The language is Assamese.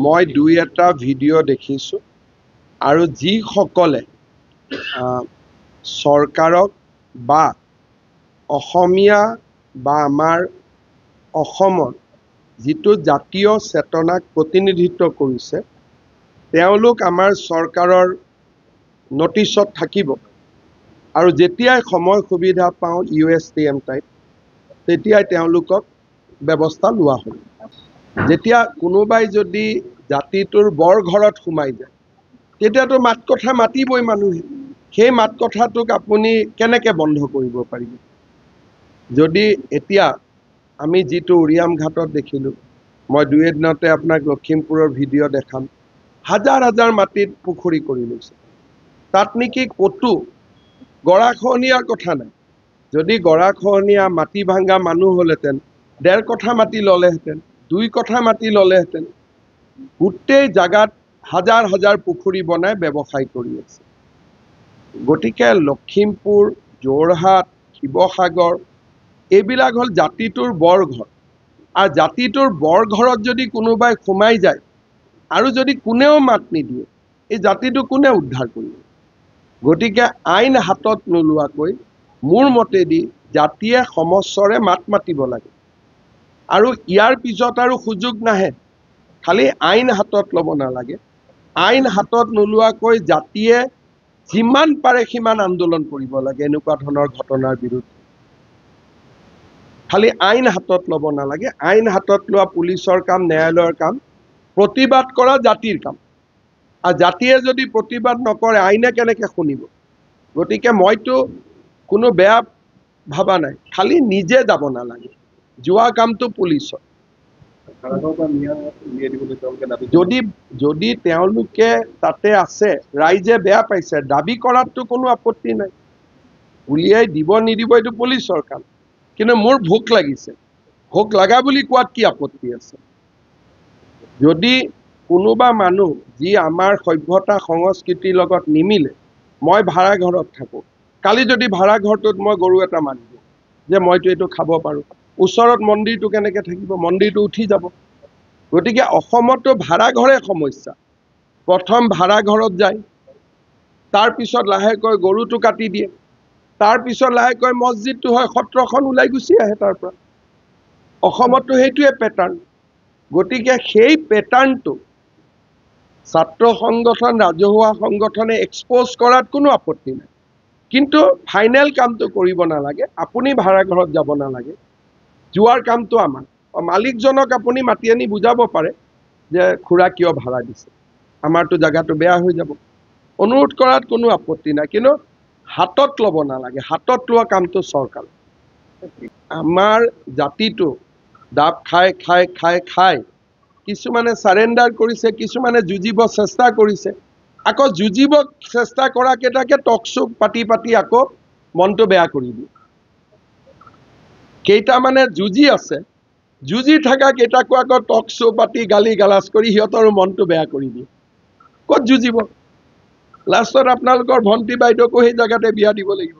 মই দুই এটা ভিডিঅ' দেখিছোঁ আৰু যিসকলে চৰকাৰক বা অসমীয়া বা আমাৰ অসমৰ যিটো জাতীয় চেতনাক প্ৰতিনিধিত্ব কৰিছে তেওঁলোক আমাৰ চৰকাৰৰ নটিছত থাকিব আৰু যেতিয়াই সময় সুবিধা পাওঁ USTM টাইপ তেতিয়াই তেওঁলোকক ব্যৱস্থা লোৱা হ'ব। যেতিয়া কোনোবাই যদি জাতিটোৰ বৰ ঘৰত সোমাই যায় তেতিয়াতো মাত কথা মাতিবই মানুহে। সেই মাত কথাটোক আপুনি কেনেকৈ বন্ধ কৰিব পাৰিব? যদি এতিয়া আমি যিটো উৰিয়াম ঘাটত দেখিলোঁ, মই দুই এদিনতে আপোনাক লখিমপুৰৰ ভিডিঅ' দেখাম, হাজাৰ হাজাৰ মাটিত পুখুৰী কৰি লৈছে। তাত নেকি ক'তো গৰাখহনীয়াৰ কথা নাই। যদি গৰাখহনীয়া মাটি ভাঙা মানুহ হ'লেহেঁতেন 1.5 কঠা মাটি ল'লেহেঁতেন, 2 কঠা মাটি ল'লেহেঁতেন। গোটেই জাগাত হাজাৰ হাজাৰ পুখুৰী বনাই ব্যৱসায় কৰি আছে। গতিকে লখিমপুৰ, যোৰহাট, শিৱসাগৰ এইবিলাক হ'ল জাতিটোৰ বৰঘৰ। আৰু জাতিটোৰ বৰঘৰত যদি কোনোবাই সোমাই যায় আৰু যদি কোনেও মাত নিদিয়ে, এই জাতিটো কোনে উদ্ধাৰ কৰিব? গতিকে আইন হাতত নোলোৱাকৈ মোৰ মতেদি জাতিয়ে সমস্বৰে মাত মাতিব লাগে আৰু ইয়াৰ পিছত আৰু সুযোগ নাহে। খালি আইন হাতত ল'ব নালাগে। আইন হাতত নোলোৱাকৈ জাতিয়ে যিমান পাৰে সিমান আন্দোলন কৰিব লাগে এনেকুৱা ধৰণৰ ঘটনাৰ বিৰুদ্ধে। খালি আইন হাতত ল'ব নালাগে। আইন হাতত লোৱা পুলিচৰ কাম, ন্যায়ালয়ৰ কাম, প্ৰতিবাদ কৰা জাতিৰ কাম। আৰু জাতিয়ে যদি প্ৰতিবাদ নকৰে আইনে কেনেকৈ শুনিব? গতিকে মইতো কোনো বেয়া ভাবা নাই, খালি নিজে যাব নালাগে। যোৱা কামটো পুলিচৰ। যদি তেওঁলোকে তাতে আছে, ৰাইজে বেয়া পাইছে, দাবী কৰাততো কোনো আপত্তি নাই। উলিয়াই দিব নিদিব এইটো পুলিচৰ কাম। কিন্তু মোৰ ভোক লাগিছে, ভোক লগা বুলি কোৱাত কি আপত্তি আছে? যদি কোনোবা মানুহ যি আমাৰ সভ্যতা সংস্কৃতিৰ লগত নিমিলে, মই ভাড়া ঘৰত থাকোঁ, কালি যদি ভাড়া ঘৰটোত মই গৰু এটা মাৰিলোঁ যে মইতো এইটো খাব পাৰোঁ, ওচৰত মন্দিৰটো কেনেকৈ থাকিব? মন্দিৰটো উঠি যাব। গতিকে অসমতো ভাড়া ঘৰে সমস্যা। প্ৰথম ভাড়া ঘৰত যায়, তাৰপিছত লাহেকৈ গৰুটো কাটি দিয়ে, তাৰপিছত লাহেকৈ মছজিদটো হয়, সত্ৰখন ওলাই গুচি আহে তাৰ পৰা। অসমতো সেইটোৱে পেটাৰ্ণ। গতিকে সেই পেটাৰ্ণটো ছাত্ৰ সংগঠন, ৰাজহুৱা সংগঠনে এক্সপ'জ কৰাত কোনো আপত্তি নাই। কিন্তু ফাইনেল কামটো কৰিব নালাগে। আপুনি ভাড়া ঘৰত যাব নালাগে, যোৱাৰ কামটো আমাৰ। মালিকজনক আপুনি মাতি আনি বুজাব পাৰে যে খুৰা কিয় ভাড়া দিছে, আমাৰতো জেগাটো বেয়া হৈ যাব। অনুৰোধ কৰাত কোনো আপত্তি নাই, কিন্তু হাতত ল'ব নালাগে। হাতত লোৱা কামটো চৰকাৰ। আমাৰ জাতিটো দাব খাই খাই খাই খাই কিছুমানে চাৰেণ্ডাৰ কৰিছে, কিছুমানে যুঁজিব চেষ্টা কৰিছে। আকৌ যুঁজিব চেষ্টা কৰাকেইটাকে টক শ্ব'ক পাতি পাতি আকৌ মনটো বেয়া কৰি দিয়ে। কেইটামানে যুঁজি আছে, যুঁজি থকা কেইটাকো আকৌ টক শ্ব' পাতি গালি গালাজ কৰি সিহঁতৰো মনটো বেয়া কৰি দিয়ে। ক'ত যুঁজিব? লাষ্টত আপোনালোকৰ ভণ্টি বাইদেউকো সেই জেগাতে বিয়া দিব লাগিব।